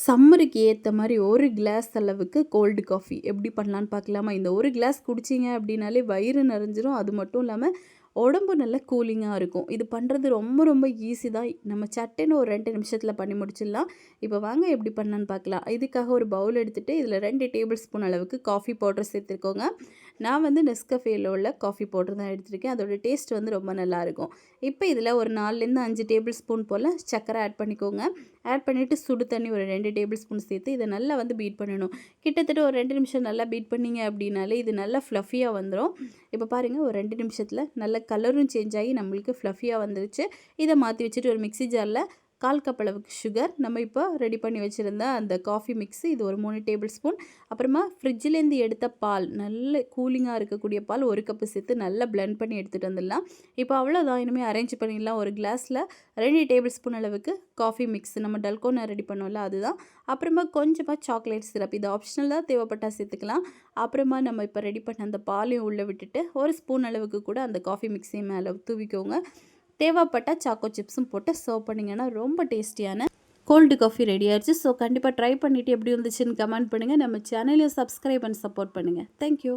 சம்மருக்கு ஏற்ற மாதிரி ஒரு கிளாஸ் அளவுக்கு கோல்டு காஃபி எப்படி பண்ணலான்னு பார்க்கலாமா? இந்த ஒரு கிளாஸ் குடிச்சிங்க அப்படின்னாலே வயிறு நிறைஞ்சிரும். அது மட்டும் இல்லாமல் உடம்பு நல்லா கூலிங்காக இருக்கும். இது பண்ணுறது ரொம்ப ரொம்ப ஈஸி தான். நம்ம சட்டுன்னு ஒரு 2 நிமிஷத்தில் பண்ணி முடிச்சிடலாம். இப்போ வாங்க எப்படி பண்ணலான்னு பார்க்கலாம். இதுக்காக ஒரு பவுல் எடுத்துகிட்டு இதில் 2 டேபிள் ஸ்பூன் அளவுக்கு காஃபி பவுடர் சேர்த்துருக்கோங்க. நான் வந்து நெஸ்கஃபேல உள்ள காஃபி பவுடர் தான் எடுத்திருக்கேன். அதோட டேஸ்ட் வந்து ரொம்ப நல்லாயிருக்கும். இப்போ இதில் ஒரு 4லேருந்து 5 டேபிள் ஸ்பூன் போல் சர்க்கரை ஆட் பண்ணிக்கோங்க. ஆட் பண்ணிவிட்டு சுடு தண்ணி ஒரு 2 டேபிள் ஸ்பூன் சேர்த்து இதை நல்லா வந்து பீட் பண்ணணும். கிட்டத்தட்ட ஒரு 2 நிமிஷம் நல்லா பீட் பண்ணிங்க அப்படின்னாலே இது நல்லா ஃப்ளஃபியாக வந்துடும். இப்போ பாருங்கள், ஒரு 2 நிமிஷத்தில் நல்ல கலரும் சேஞ்ச் ஆகி நம்மளுக்கு ஃப்ளஃபியாக வந்துருச்சு. இதை மாற்றி வச்சுட்டு ஒரு மிக்ஸி ஜாரில் 1/4 கப் அளவுக்கு சுகர், நம்ம இப்போ ரெடி பண்ணி வச்சுருந்த அந்த காஃபி மிக்ஸு இது ஒரு 3 டேபிள் ஸ்பூன், அப்புறமா ஃப்ரிட்ஜிலேருந்து எடுத்த பால், நல்ல கூலிங்காக இருக்கக்கூடிய பால் 1 கப்பு சேர்த்து நல்லா பிளெண்ட் பண்ணி எடுத்துகிட்டு வந்துடலாம். இப்போ அவ்வளோதான், இனிமேல் அரேஞ்ச் பண்ணிடலாம். ஒரு கிளாஸில் 2 டேபிள் ஸ்பூன் அளவுக்கு காஃபி மிக்ஸ், நம்ம டல்கோனா ரெடி பண்ணோம்ல அதுதான். அப்புறமா கொஞ்சமாக சாக்லேட் சிரப், இது ஆப்ஷனல் தான், தேவைப்பட்டால் சேர்த்துக்கலாம். அப்புறமா நம்ம இப்போ ரெடி பண்ண அந்த பாலையும் உள்ளே விட்டுட்டு ஒரு ஸ்பூன் அளவுக்கு கூட அந்த காஃபி மிக்ஸையும் மேலே தூவிக்கோங்க. தேவைப்பட்டால் சாக்கோ சிப்ஸும் போட்டு சர்வ் பண்ணிங்கன்னா ரொம்ப டேஸ்டியான கோல்டு காஃபி ரெடி ஆயிடுச்சு. ஸோ கண்டிப்பாக ட்ரை பண்ணிவிட்டு எப்படி இருந்துச்சுன்னு கமெண்ட் பண்ணுங்கள். நம்ம சேனலையும் சப்ஸ்கிரைப் பண்ணி சப்போர்ட் பண்ணுங்கள். தேங்க்யூ.